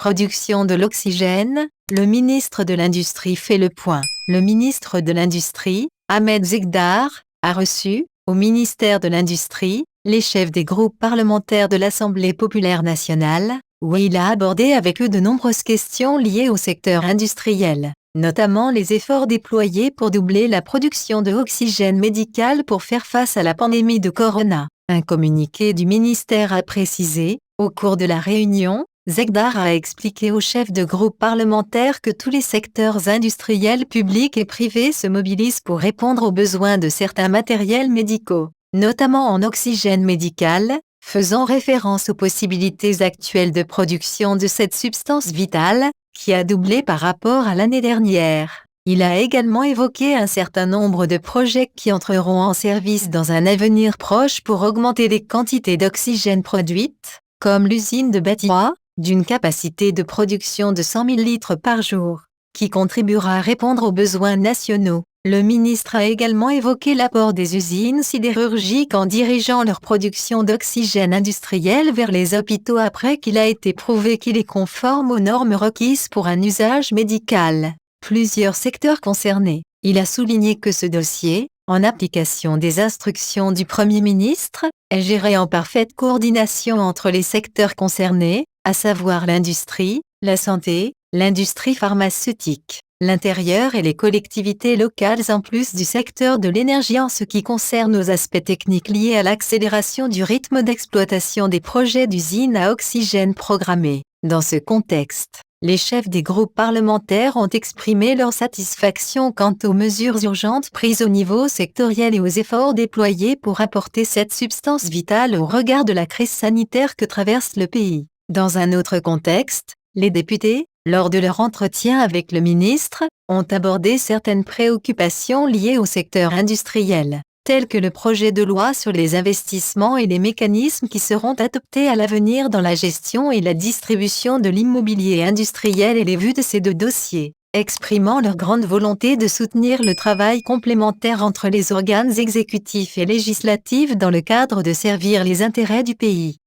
Production de l'oxygène, le ministre de l'Industrie fait le point. Le ministre de l'Industrie, Ahmed Zegdar, a reçu, au ministère de l'Industrie, les chefs des groupes parlementaires de l'Assemblée populaire nationale, où il a abordé avec eux de nombreuses questions liées au secteur industriel, notamment les efforts déployés pour doubler la production de oxygène médical pour faire face à la pandémie de corona. Un communiqué du ministère a précisé, au cours de la réunion, Zegdar a expliqué aux chefs de groupe parlementaires que tous les secteurs industriels publics et privés se mobilisent pour répondre aux besoins de certains matériels médicaux, notamment en oxygène médical, faisant référence aux possibilités actuelles de production de cette substance vitale, qui a doublé par rapport à l'année dernière. Il a également évoqué un certain nombre de projets qui entreront en service dans un avenir proche pour augmenter les quantités d'oxygène produites, comme l'usine de Batia, d'une capacité de production de 100 000 litres par jour, qui contribuera à répondre aux besoins nationaux. Le ministre a également évoqué l'apport des usines sidérurgiques en dirigeant leur production d'oxygène industriel vers les hôpitaux après qu'il a été prouvé qu'il est conforme aux normes requises pour un usage médical. Plusieurs secteurs concernés. Il a souligné que ce dossier, en application des instructions du Premier ministre, est géré en parfaite coordination entre les secteurs concernés, à savoir l'industrie, la santé, l'industrie pharmaceutique, l'intérieur et les collectivités locales en plus du secteur de l'énergie en ce qui concerne aux aspects techniques liés à l'accélération du rythme d'exploitation des projets d'usines à oxygène programmés. Dans ce contexte, les chefs des groupes parlementaires ont exprimé leur satisfaction quant aux mesures urgentes prises au niveau sectoriel et aux efforts déployés pour apporter cette substance vitale au regard de la crise sanitaire que traverse le pays. Dans un autre contexte, les députés, lors de leur entretien avec le ministre, ont abordé certaines préoccupations liées au secteur industriel, telles que le projet de loi sur les investissements et les mécanismes qui seront adoptés à l'avenir dans la gestion et la distribution de l'immobilier industriel et les vues de ces deux dossiers, exprimant leur grande volonté de soutenir le travail complémentaire entre les organes exécutifs et législatifs dans le cadre de servir les intérêts du pays.